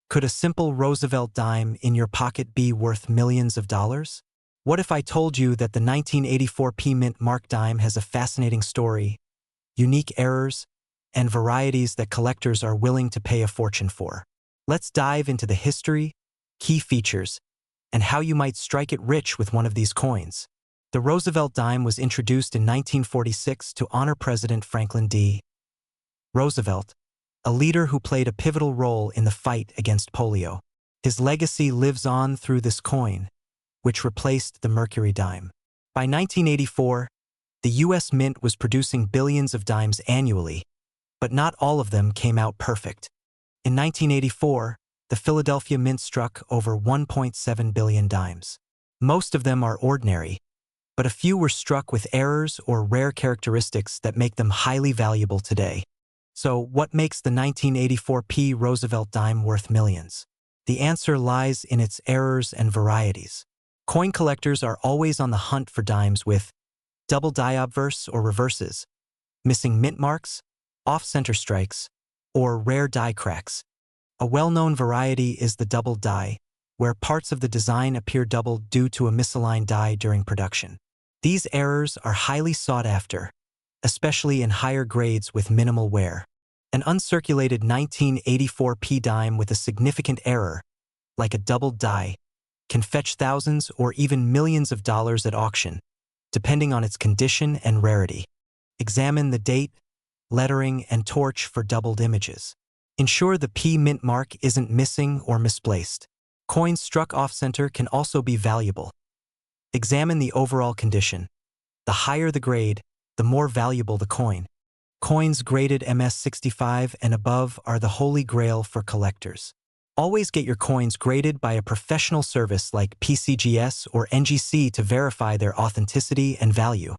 Could a simple Roosevelt dime in your pocket be worth millions of dollars? What if I told you that the 1984 P Mint Mark dime has a fascinating story, unique errors, and varieties that collectors are willing to pay a fortune for? Let's dive into the history, key features, and how you might strike it rich with one of these coins. The Roosevelt dime was introduced in 1946 to honor President Franklin D. Roosevelt, a leader who played a pivotal role in the fight against polio. His legacy lives on through this coin, which replaced the Mercury dime. By 1984, the U.S. Mint was producing billions of dimes annually, but not all of them came out perfect. In 1984, the Philadelphia Mint struck over 1.7 billion dimes. Most of them are ordinary, but a few were struck with errors or rare characteristics that make them highly valuable today. So, what makes the 1984 P Roosevelt dime worth millions? The answer lies in its errors and varieties. Coin collectors are always on the hunt for dimes with double die obverse or reverses, missing mint marks, off-center strikes, or rare die cracks. A well-known variety is the double die, where parts of the design appear doubled due to a misaligned die during production. These errors are highly sought after, especially in higher grades with minimal wear. An uncirculated 1984 P dime with a significant error, like a doubled die, can fetch thousands or even millions of dollars at auction, depending on its condition and rarity. Examine the date, lettering, and torch for doubled images. Ensure the P mint mark isn't missing or misplaced. Coins struck off-center can also be valuable. Examine the overall condition. The higher the grade, the more valuable the coin. Coins graded MS65 and above are the holy grail for collectors. Always get your coins graded by a professional service like PCGS or NGC to verify their authenticity and value.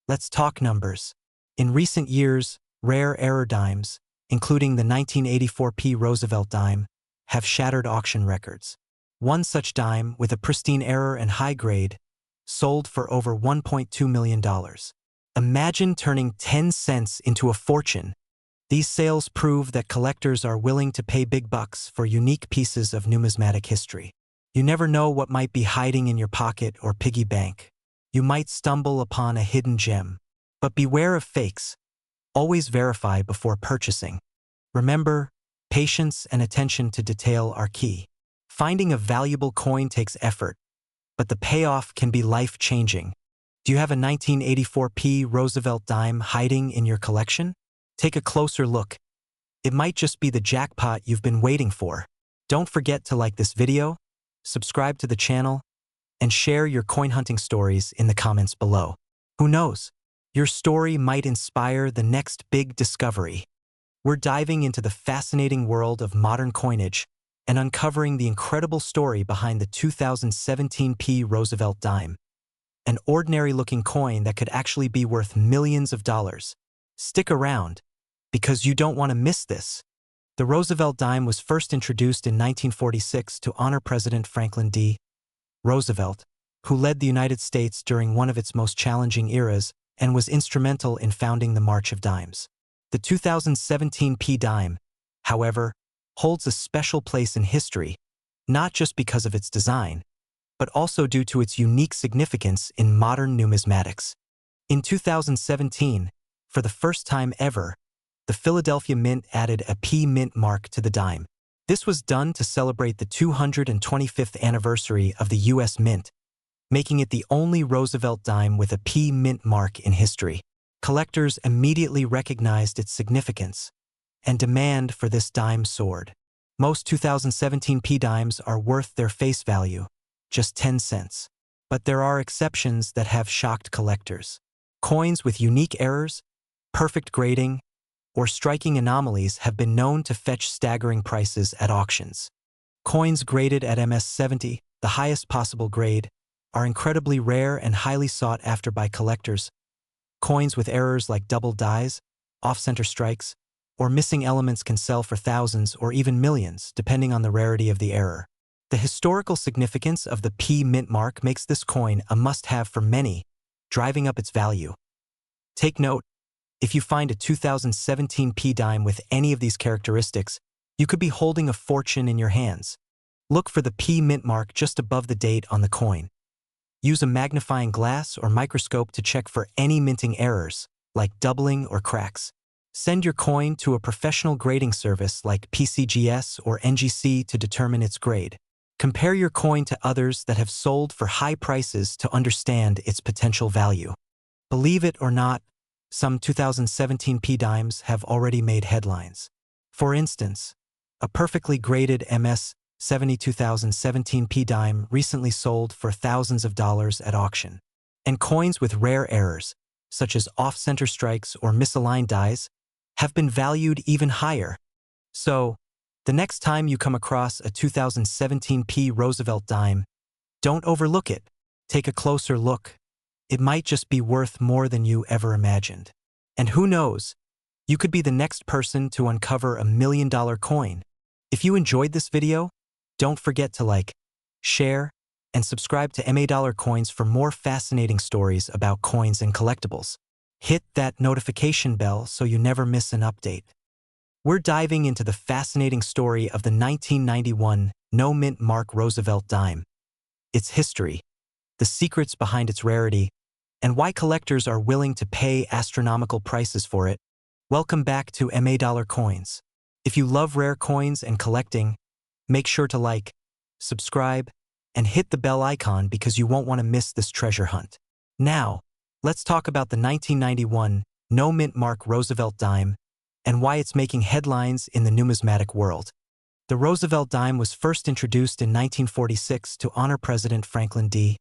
Let's talk numbers. In recent years, rare error dimes, including the 1984 P Roosevelt dime, have shattered auction records. One such dime, with a pristine error and high grade, sold for over $1.2 million. Imagine turning 10 cents into a fortune. These sales prove that collectors are willing to pay big bucks for unique pieces of numismatic history. You never know what might be hiding in your pocket or piggy bank. You might stumble upon a hidden gem. But beware of fakes. Always verify before purchasing. Remember, patience and attention to detail are key. Finding a valuable coin takes effort, but the payoff can be life-changing. Do you have a 1984 P Roosevelt dime hiding in your collection? Take a closer look. It might just be the jackpot you've been waiting for. Don't forget to like this video, subscribe to the channel, and share your coin hunting stories in the comments below. Who knows? Your story might inspire the next big discovery. We're diving into the fascinating world of modern coinage and uncovering the incredible story behind the 2017 P Roosevelt dime. An ordinary-looking coin that could actually be worth millions of dollars. Stick around, because you don't want to miss this. The Roosevelt dime was first introduced in 1946 to honor President Franklin D. Roosevelt, who led the United States during one of its most challenging eras and was instrumental in founding the March of Dimes. The 2017 P dime, however, holds a special place in history, not just because of its design, but also due to its unique significance in modern numismatics. In 2017, for the first time ever, the Philadelphia Mint added a P Mint mark to the dime. This was done to celebrate the 225th anniversary of the U.S. Mint, making it the only Roosevelt dime with a P Mint mark in history. Collectors immediately recognized its significance, and demand for this dime soared. Most 2017 P dimes are worth their face value, just 10 cents. But there are exceptions that have shocked collectors. Coins with unique errors, perfect grading, or striking anomalies have been known to fetch staggering prices at auctions. Coins graded at MS70, the highest possible grade, are incredibly rare and highly sought after by collectors. Coins with errors like double dies, off-center strikes, or missing elements can sell for thousands or even millions, depending on the rarity of the error. The historical significance of the P Mint mark makes this coin a must-have for many, driving up its value. Take note, if you find a 2017 P dime with any of these characteristics, You could be holding a fortune in your hands. Look for the P mint mark just above the date on the coin. Use a magnifying glass or microscope to check for any minting errors, like doubling or cracks. Send your coin to a professional grading service like PCGS or NGC to determine its grade. Compare your coin to others that have sold for high prices to understand its potential value. Believe it or not, some 2017 P dimes have already made headlines. For instance, a perfectly graded MS 2017 P dime recently sold for thousands of dollars at auction. And coins with rare errors, such as off-center strikes or misaligned dies, have been valued even higher. So, the next time you come across a 2017 P Roosevelt dime, don't overlook it. Take a closer look. It might just be worth more than you ever imagined. And who knows, you could be the next person to uncover $1 million coin. If you enjoyed this video, don't forget to like, share, and subscribe to MA Dollar Coins for more fascinating stories about coins and collectibles. Hit that notification bell so you never miss an update. We're diving into the fascinating story of the 1991 No Mint Mark Roosevelt dime, its history, the secrets behind its rarity, and why collectors are willing to pay astronomical prices for it. Welcome back to MA Dollar Coins. If you love rare coins and collecting, make sure to like, subscribe, and hit the bell icon because you won't want to miss this treasure hunt. Now, let's talk about the 1991 No Mint Mark Roosevelt dime and why it's making headlines in the numismatic world. The Roosevelt dime was first introduced in 1946 to honor President Franklin D.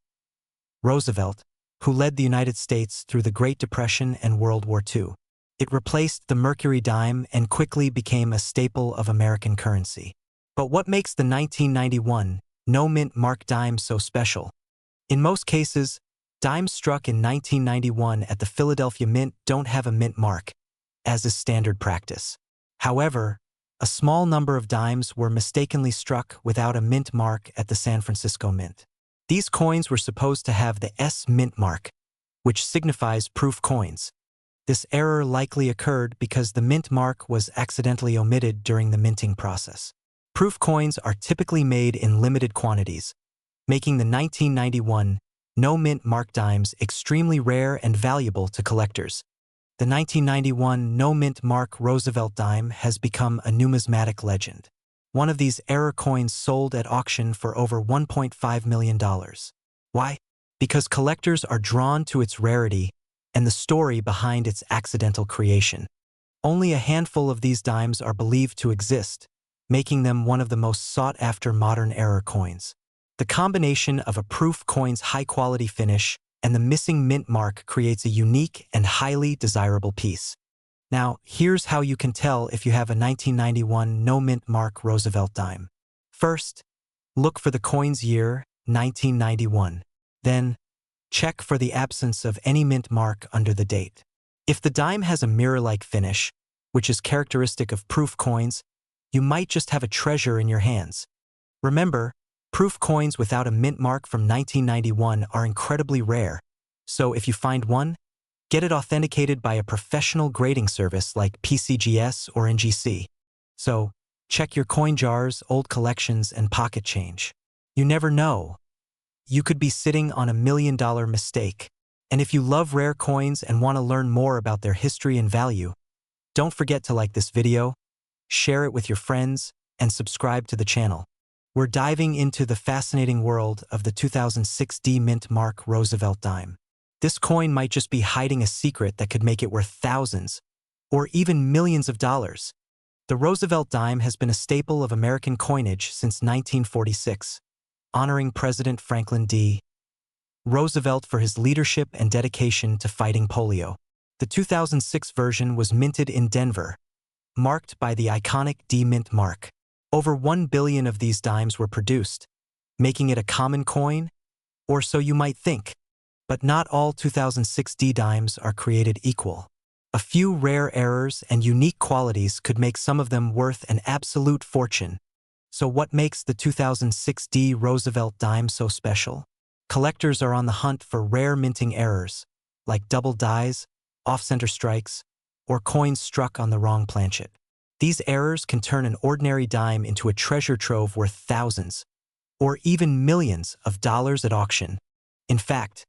Roosevelt, who led the United States through the Great Depression and World War II. It replaced the Mercury dime and quickly became a staple of American currency. But what makes the 1991 No Mint Mark dime so special? In most cases, dimes struck in 1991 at the Philadelphia Mint don't have a mint mark, as is standard practice. However, a small number of dimes were mistakenly struck without a mint mark at the San Francisco Mint. These coins were supposed to have the S mint mark, which signifies proof coins. This error likely occurred because the mint mark was accidentally omitted during the minting process. Proof coins are typically made in limited quantities, making the 1991 No Mint Mark dimes extremely rare and valuable to collectors. The 1991 No Mint Mark Roosevelt dime has become a numismatic legend. One of these error coins sold at auction for over $1.5 million. Why? Because collectors are drawn to its rarity and the story behind its accidental creation. Only a handful of these dimes are believed to exist, making them one of the most sought-after modern error coins. The combination of a proof coin's high-quality finish and the missing mint mark creates a unique and highly desirable piece. Now, here's how you can tell if you have a 1991 No Mint Mark Roosevelt dime. First, look for the coin's year, 1991. Then, check for the absence of any mint mark under the date. If the dime has a mirror-like finish, which is characteristic of proof coins, you might just have a treasure in your hands. Remember, proof coins without a mint mark from 1991 are incredibly rare, so if you find one, get it authenticated by a professional grading service like PCGS or NGC. So, check your coin jars, old collections, and pocket change. You never know. You could be sitting on $1 million mistake. And if you love rare coins and want to learn more about their history and value, don't forget to like this video, share it with your friends, and subscribe to the channel. We're diving into the fascinating world of the 2006 D Mint Mark Roosevelt dime. This coin might just be hiding a secret that could make it worth thousands, or even millions of dollars. The Roosevelt dime has been a staple of American coinage since 1946, honoring President Franklin D. Roosevelt for his leadership and dedication to fighting polio. The 2006 version was minted in Denver, marked by the iconic D Mint mark. Over 1 billion of these dimes were produced, making it a common coin, or so you might think. But not all 2006 D dimes are created equal. A few rare errors and unique qualities could make some of them worth an absolute fortune. So what makes the 2006 D Roosevelt dime so special? Collectors are on the hunt for rare minting errors, like double dies, off-center strikes, or coins struck on the wrong planchet. These errors can turn an ordinary dime into a treasure trove worth thousands, or even millions of dollars at auction. In fact,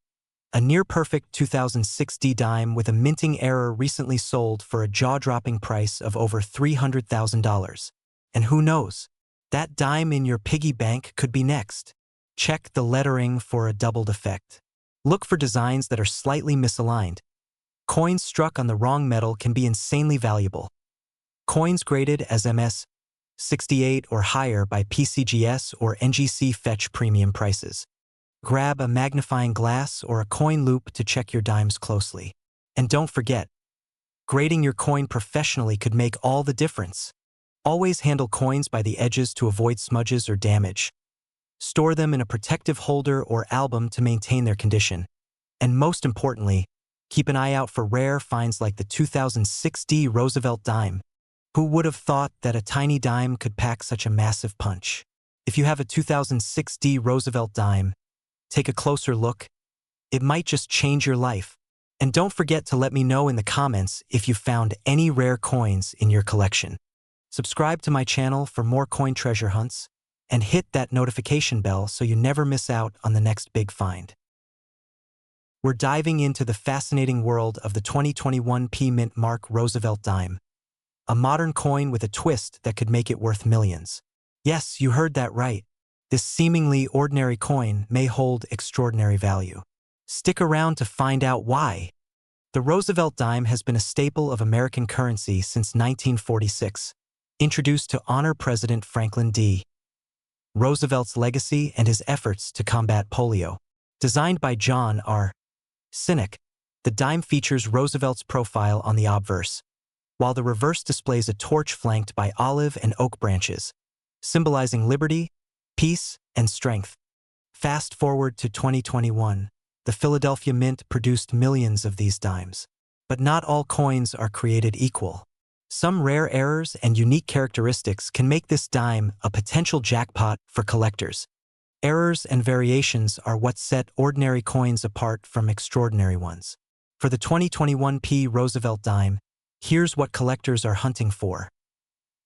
a near-perfect 2006 D dime with a minting error recently sold for a jaw-dropping price of over $300,000. And who knows, that dime in your piggy bank could be next. Check the lettering for a doubled effect. Look for designs that are slightly misaligned. Coins struck on the wrong metal can be insanely valuable. Coins graded as MS 68 or higher by PCGS or NGC fetch premium prices. Grab a magnifying glass or a coin loop to check your dimes closely. And don't forget, grading your coin professionally could make all the difference. Always handle coins by the edges to avoid smudges or damage. Store them in a protective holder or album to maintain their condition. And most importantly, keep an eye out for rare finds like the 2006 D Roosevelt dime. Who would have thought that a tiny dime could pack such a massive punch? If you have a 2006 D Roosevelt dime, take a closer look. It might just change your life. And don't forget to let me know in the comments if you found any rare coins in your collection. Subscribe to my channel for more coin treasure hunts, and hit that notification bell so you never miss out on the next big find. We're diving into the fascinating world of the 2021 P Mint Mark Roosevelt dime, a modern coin with a twist that could make it worth millions. Yes, you heard that right. This seemingly ordinary coin may hold extraordinary value. Stick around to find out why. The Roosevelt dime has been a staple of American currency since 1946, introduced to honor President Franklin D. Roosevelt's legacy and his efforts to combat polio. Designed by John R. Sinek, the dime features Roosevelt's profile on the obverse, while the reverse displays a torch flanked by olive and oak branches, symbolizing liberty, peace, and strength. Fast forward to 2021, the Philadelphia Mint produced millions of these dimes. But not all coins are created equal. Some rare errors and unique characteristics can make this dime a potential jackpot for collectors. Errors and variations are what set ordinary coins apart from extraordinary ones. For the 2021 P Roosevelt dime, here's what collectors are hunting for.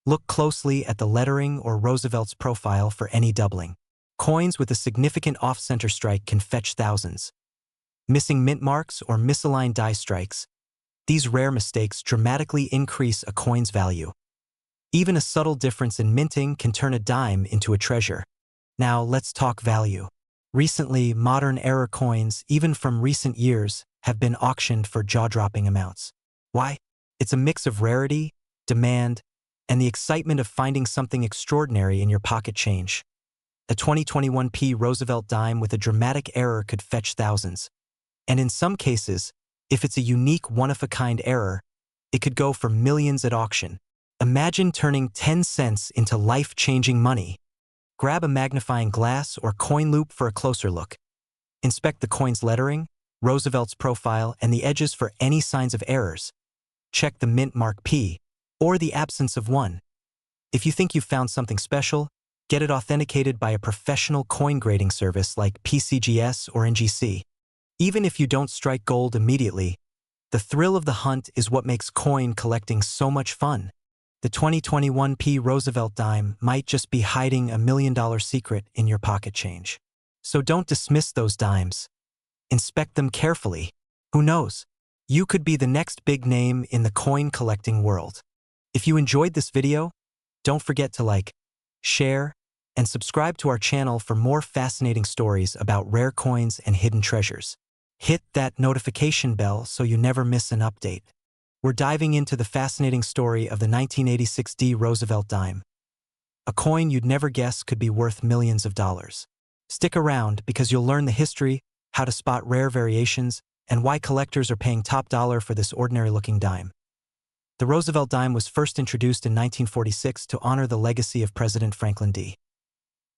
Look closely at the lettering or Roosevelt's profile for any doubling. Coins with a significant off-center strike can fetch thousands. Missing mint marks or misaligned die strikes, these rare mistakes dramatically increase a coin's value. Even a subtle difference in minting can turn a dime into a treasure. Now let's talk value. Recently, modern era coins, even from recent years, have been auctioned for jaw-dropping amounts. Why? It's a mix of rarity, demand, and the excitement of finding something extraordinary in your pocket change. A 2021 P Roosevelt dime with a dramatic error could fetch thousands. And in some cases, if it's a unique one-of-a-kind error, it could go for millions at auction. Imagine turning 10 cents into life-changing money. Grab a magnifying glass or coin loop for a closer look. Inspect the coin's lettering, Roosevelt's profile, and the edges for any signs of errors. Check the mint mark P, or the absence of one. If you think you've found something special, get it authenticated by a professional coin grading service like PCGS or NGC. Even if you don't strike gold immediately, the thrill of the hunt is what makes coin collecting so much fun. The 2021 P Roosevelt dime might just be hiding $1 million secret in your pocket change. So don't dismiss those dimes. Inspect them carefully. Who knows? You could be the next big name in the coin collecting world. If you enjoyed this video, don't forget to like, share, and subscribe to our channel for more fascinating stories about rare coins and hidden treasures. Hit that notification bell so you never miss an update. We're diving into the fascinating story of the 1986 D Roosevelt dime. A coin you'd never guess could be worth millions of dollars. Stick around because you'll learn the history, how to spot rare variations, and why collectors are paying top dollar for this ordinary-looking dime. The Roosevelt dime was first introduced in 1946 to honor the legacy of President Franklin D.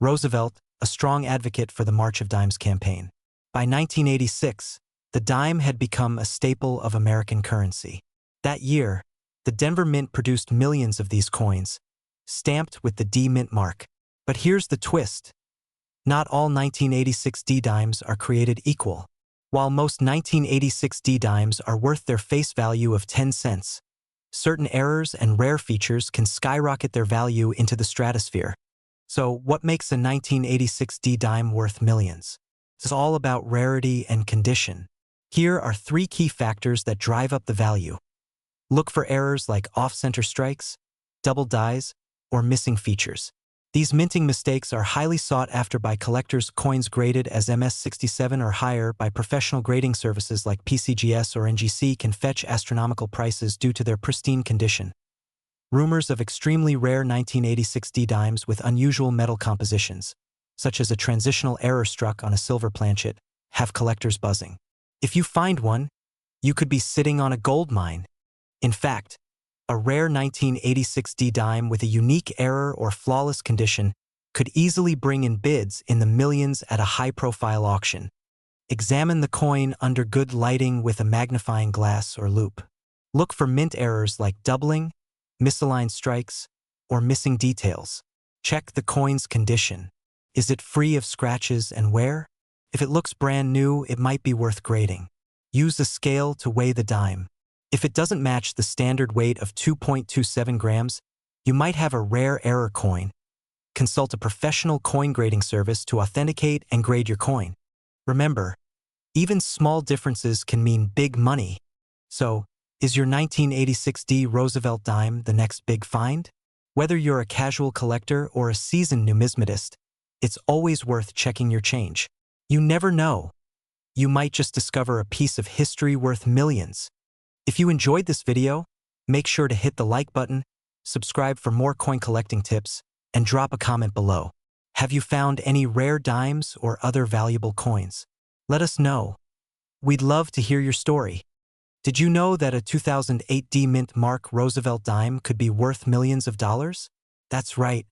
Roosevelt, a strong advocate for the March of Dimes campaign. By 1986, the dime had become a staple of American currency. That year, the Denver Mint produced millions of these coins, stamped with the D Mint mark. But here's the twist. Not all 1986 D dimes are created equal. While most 1986 D dimes are worth their face value of 10 cents, Certain errors and rare features can skyrocket their value into the stratosphere. So, what makes a 1986 D dime worth millions? It's all about rarity and condition. Here are 3 key factors that drive up the value. Look for errors like off-center strikes, double dies, or missing features. These minting mistakes are highly sought after by collectors. Coins graded as MS67 or higher by professional grading services like PCGS or NGC can fetch astronomical prices due to their pristine condition. Rumors of extremely rare 1986 D dimes with unusual metal compositions, such as a transitional error struck on a silver planchet, have collectors buzzing. If you find one, you could be sitting on a gold mine. In fact, a rare 1986 D dime with a unique error or flawless condition could easily bring in bids in the millions at a high-profile auction. Examine the coin under good lighting with a magnifying glass or loupe. Look for mint errors like doubling, misaligned strikes, or missing details. Check the coin's condition. Is it free of scratches and wear? If it looks brand new, it might be worth grading. Use a scale to weigh the dime. If it doesn't match the standard weight of 2.27 grams, you might have a rare error coin. Consult a professional coin grading service to authenticate and grade your coin. Remember, even small differences can mean big money. So, is your 1986 D Roosevelt dime the next big find? Whether you're a casual collector or a seasoned numismatist, it's always worth checking your change. You never know. You might just discover a piece of history worth millions. If you enjoyed this video, make sure to hit the like button, subscribe for more coin collecting tips, and drop a comment below. Have you found any rare dimes or other valuable coins? Let us know. We'd love to hear your story. Did you know that a 2008 D Mint Mark Roosevelt dime could be worth millions of dollars? That's right.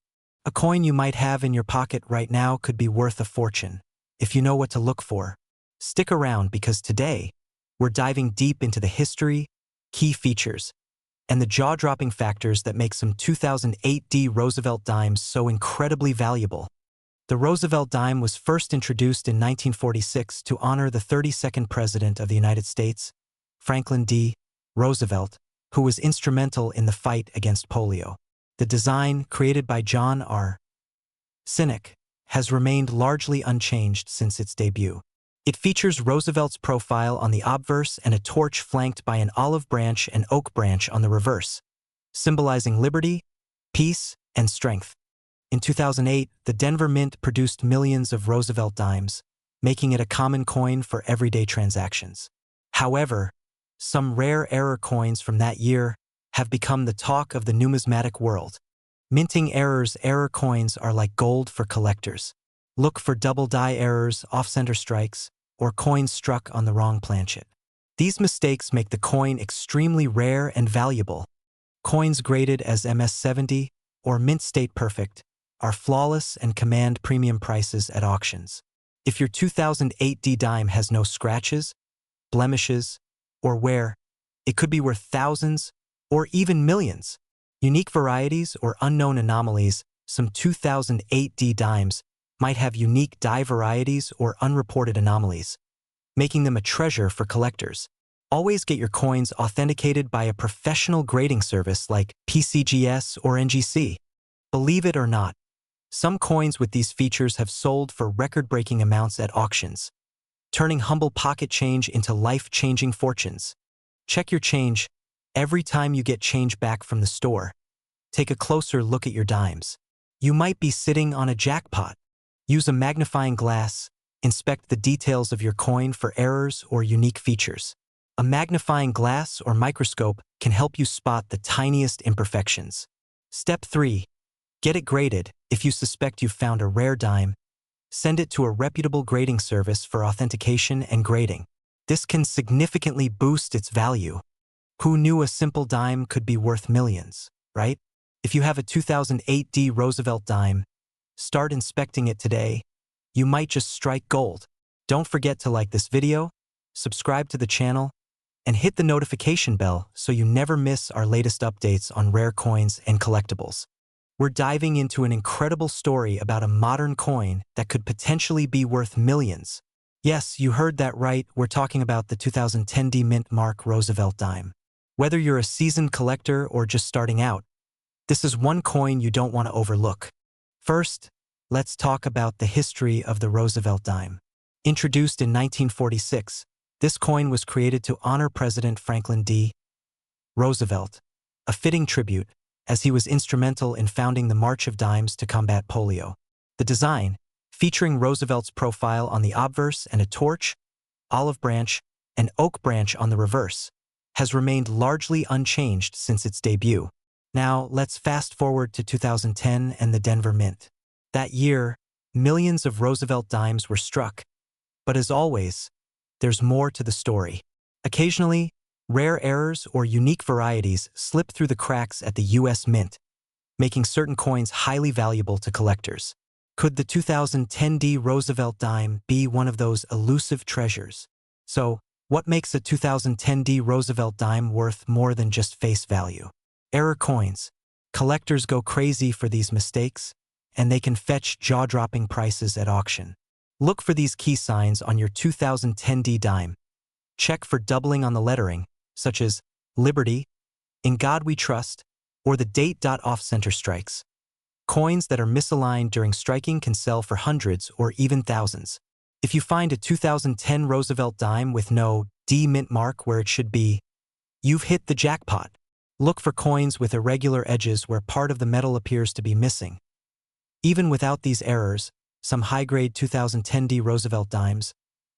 A coin you might have in your pocket right now could be worth a fortune. If you know what to look for, stick around because today, we're diving deep into the history, key features, and the jaw-dropping factors that make some 2008 D Roosevelt dimes so incredibly valuable. The Roosevelt dime was first introduced in 1946 to honor the 32nd President of the United States, Franklin D. Roosevelt, who was instrumental in the fight against polio. The design, created by John R. Sinek, has remained largely unchanged since its debut. It features Roosevelt's profile on the obverse and a torch flanked by an olive branch and oak branch on the reverse, symbolizing liberty, peace, and strength. In 2008, the Denver Mint produced millions of Roosevelt dimes, making it a common coin for everyday transactions. However, some rare error coins from that year have become the talk of the numismatic world. Minting error coins are like gold for collectors. Look for double die errors, off-center strikes, or coins struck on the wrong planchet. These mistakes make the coin extremely rare and valuable. Coins graded as MS70 or mint state perfect are flawless and command premium prices at auctions. If your 2008 D dime has no scratches, blemishes, or wear, it could be worth thousands or even millions. Unique varieties or unknown anomalies, some 2008 D dimes might have unique die varieties or unreported anomalies, making them a treasure for collectors. Always get your coins authenticated by a professional grading service like PCGS or NGC. Believe it or not, some coins with these features have sold for record-breaking amounts at auctions, turning humble pocket change into life-changing fortunes. Check your change every time you get change back from the store. Take a closer look at your dimes. You might be sitting on a jackpot. Use a magnifying glass, inspect the details of your coin for errors or unique features. A magnifying glass or microscope can help you spot the tiniest imperfections. Step 3. Get it graded. If you suspect you've found a rare dime, send it to a reputable grading service for authentication and grading. This can significantly boost its value. Who knew a simple dime could be worth millions, right? If you have a 2008 D Roosevelt dime, start inspecting it today. You might just strike gold. Don't forget to like this video, subscribe to the channel, and hit the notification bell so you never miss our latest updates on rare coins and collectibles. We're diving into an incredible story about a modern coin that could potentially be worth millions. Yes, you heard that right. We're talking about the 2010 D Mint Mark Roosevelt dime. Whether you're a seasoned collector or just starting out, this is one coin you don't want to overlook. First, let's talk about the history of the Roosevelt dime. Introduced in 1946, this coin was created to honor President Franklin D. Roosevelt, a fitting tribute, as he was instrumental in founding the March of Dimes to combat polio. The design, featuring Roosevelt's profile on the obverse and a torch, olive branch, and oak branch on the reverse, has remained largely unchanged since its debut. Now, let's fast forward to 2010 and the Denver Mint. That year, millions of Roosevelt dimes were struck. But as always, there's more to the story. Occasionally, rare errors or unique varieties slip through the cracks at the U.S. Mint, making certain coins highly valuable to collectors. Could the 2010 D Roosevelt dime be one of those elusive treasures? So, what makes a 2010 D Roosevelt dime worth more than just face value? Error coins. Collectors go crazy for these mistakes, and they can fetch jaw-dropping prices at auction. Look for these key signs on your 2010 D dime. Check for doubling on the lettering, such as Liberty, In God We Trust, or the date. Off-center strikes. Coins that are misaligned during striking can sell for hundreds or even thousands. If you find a 2010 Roosevelt dime with no D mint mark where it should be, you've hit the jackpot. Look for coins with irregular edges where part of the metal appears to be missing. Even without these errors, some high-grade 2010 D Roosevelt dimes,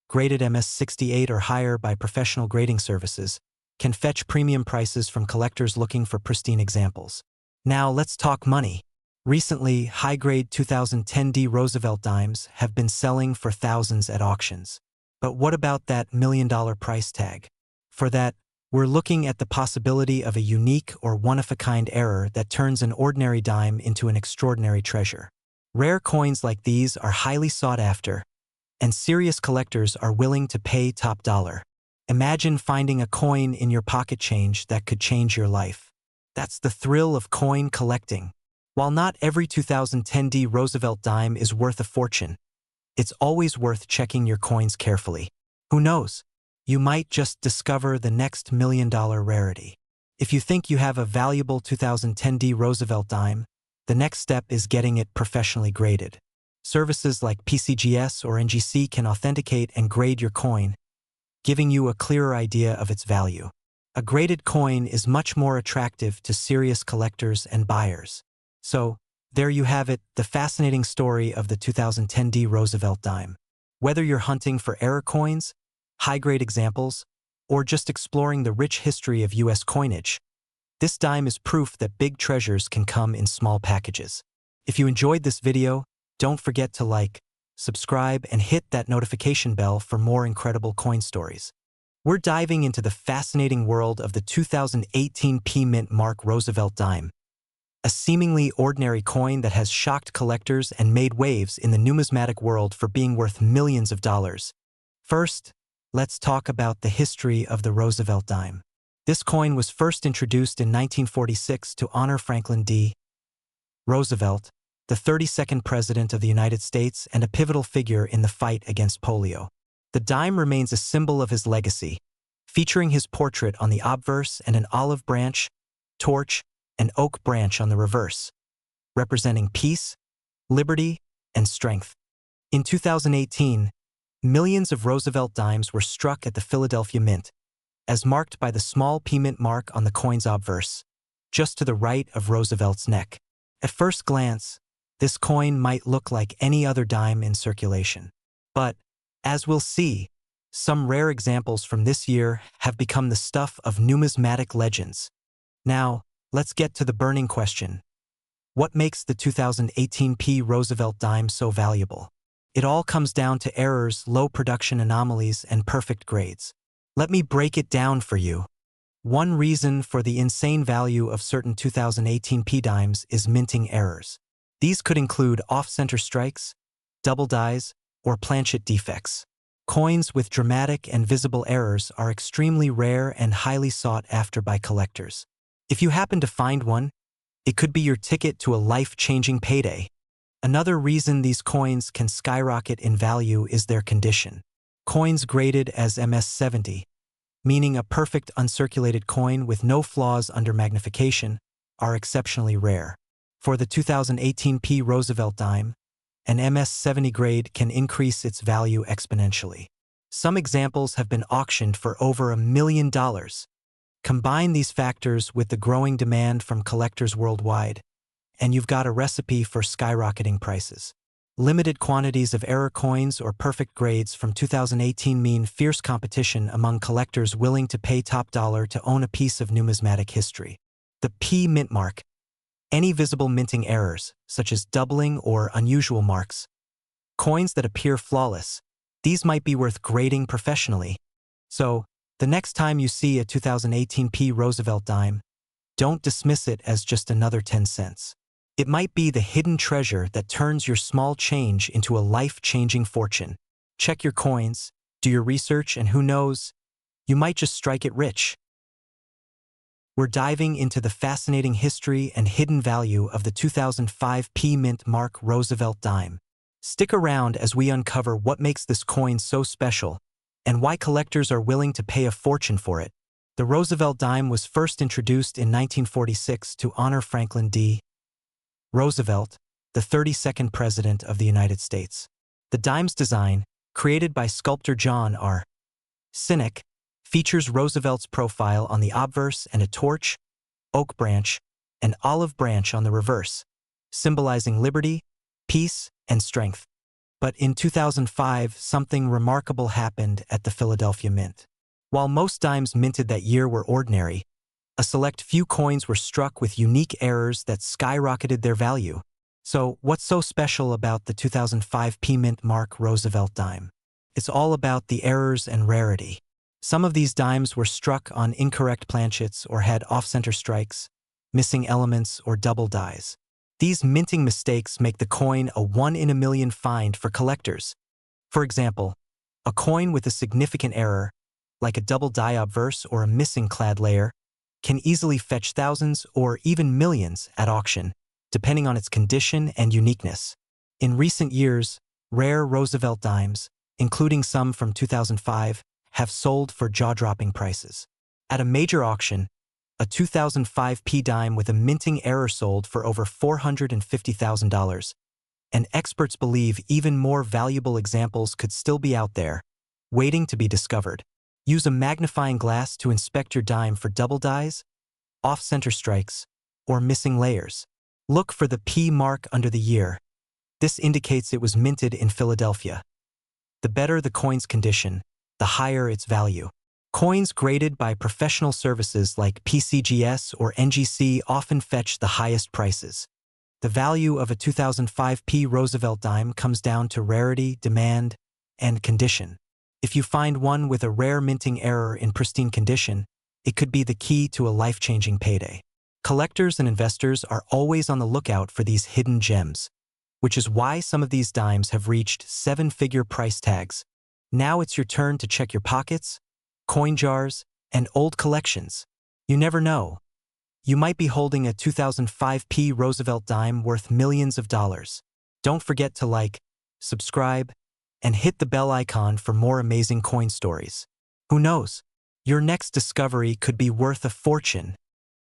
graded MS-68 or higher by professional grading services, can fetch premium prices from collectors looking for pristine examples. Now let's talk money. Recently, high-grade 2010 D Roosevelt dimes have been selling for thousands at auctions. But what about that $1 million price tag? For that, we're looking at the possibility of a unique or one-of-a-kind error that turns an ordinary dime into an extraordinary treasure. Rare coins like these are highly sought after, and serious collectors are willing to pay top dollar. Imagine finding a coin in your pocket change that could change your life. That's the thrill of coin collecting. While not every 2010 D Roosevelt dime is worth a fortune, it's always worth checking your coins carefully. Who knows? You might just discover the next $1 million rarity. If you think you have a valuable 2010 D Roosevelt dime, the next step is getting it professionally graded. Services like PCGS or NGC can authenticate and grade your coin, giving you a clearer idea of its value. A graded coin is much more attractive to serious collectors and buyers. So, there you have it, the fascinating story of the 2010 D Roosevelt dime. Whether you're hunting for error coins, high-grade examples, or just exploring the rich history of U.S. coinage, this dime is proof that big treasures can come in small packages. If you enjoyed this video, don't forget to like, subscribe, and hit that notification bell for more incredible coin stories. We're diving into the fascinating world of the 2018 P Mint Mark Roosevelt dime, a seemingly ordinary coin that has shocked collectors and made waves in the numismatic world for being worth millions of dollars. First, let's talk about the history of the Roosevelt dime. This coin was first introduced in 1946 to honor Franklin D. Roosevelt, the 32nd President of the United States and a pivotal figure in the fight against polio. The dime remains a symbol of his legacy, featuring his portrait on the obverse and an olive branch, torch, and oak branch on the reverse, representing peace, liberty, and strength. In 2018, millions of Roosevelt dimes were struck at the Philadelphia Mint, as marked by the small P Mint mark on the coin's obverse, just to the right of Roosevelt's neck. At first glance, this coin might look like any other dime in circulation. But, as we'll see, some rare examples from this year have become the stuff of numismatic legends. Now, let's get to the burning question. What makes the 2018 P Roosevelt dime so valuable? It all comes down to errors, low production anomalies, and perfect grades. Let me break it down for you. One reason for the insane value of certain 2018 P dimes is minting errors. These could include off-center strikes, double dies, or planchet defects. Coins with dramatic and visible errors are extremely rare and highly sought after by collectors. If you happen to find one, it could be your ticket to a life-changing payday. Another reason these coins can skyrocket in value is their condition. Coins graded as MS-70, meaning a perfect uncirculated coin with no flaws under magnification, are exceptionally rare. For the 2018 P Roosevelt dime, an MS-70 grade can increase its value exponentially. Some examples have been auctioned for over $1 million. Combine these factors with the growing demand from collectors worldwide, and you've got a recipe for skyrocketing prices. Limited quantities of error coins or perfect grades from 2018 mean fierce competition among collectors willing to pay top dollar to own a piece of numismatic history. The P mint mark. Any visible minting errors, such as doubling or unusual marks. Coins that appear flawless. These might be worth grading professionally. So, the next time you see a 2018 P Roosevelt dime, don't dismiss it as just another 10 cents. It might be the hidden treasure that turns your small change into a life-changing fortune. Check your coins, do your research, and who knows, you might just strike it rich. We're diving into the fascinating history and hidden value of the 2005 P Mint Mark Roosevelt dime. Stick around as we uncover what makes this coin so special and why collectors are willing to pay a fortune for it. The Roosevelt dime was first introduced in 1946 to honor Franklin D. Roosevelt, the 32nd President of the United States. The dime's design, created by sculptor John R. Sinek, features Roosevelt's profile on the obverse and a torch, oak branch, and olive branch on the reverse, symbolizing liberty, peace, and strength. But in 2005, something remarkable happened at the Philadelphia Mint. While most dimes minted that year were ordinary, a select few coins were struck with unique errors that skyrocketed their value. So, what's so special about the 2005 P Mint Mark Roosevelt dime? It's all about the errors and rarity. Some of these dimes were struck on incorrect planchets or had off-center strikes, missing elements, or double dies. These minting mistakes make the coin a 1 in a million find for collectors. For example, a coin with a significant error, like a double die obverse or a missing clad layer, can easily fetch thousands or even millions at auction, depending on its condition and uniqueness. In recent years, rare Roosevelt dimes, including some from 2005, have sold for jaw-dropping prices. At a major auction, a 2005 P dime with a minting error sold for over $450,000, and experts believe even more valuable examples could still be out there, waiting to be discovered. Use a magnifying glass to inspect your dime for double dies, off-center strikes, or missing layers. Look for the P mark under the year. This indicates it was minted in Philadelphia. The better the coin's condition, the higher its value. Coins graded by professional services like PCGS or NGC often fetch the highest prices. The value of a 2005 P Roosevelt dime comes down to rarity, demand, and condition. If you find one with a rare minting error in pristine condition, it could be the key to a life-changing payday. Collectors and investors are always on the lookout for these hidden gems, which is why some of these dimes have reached seven-figure price tags. Now it's your turn to check your pockets, coin jars, and old collections. You never know. You might be holding a 2005 P Roosevelt dime worth millions of dollars. Don't forget to like, subscribe, and hit the bell icon for more amazing coin stories. Who knows? Your next discovery could be worth a fortune.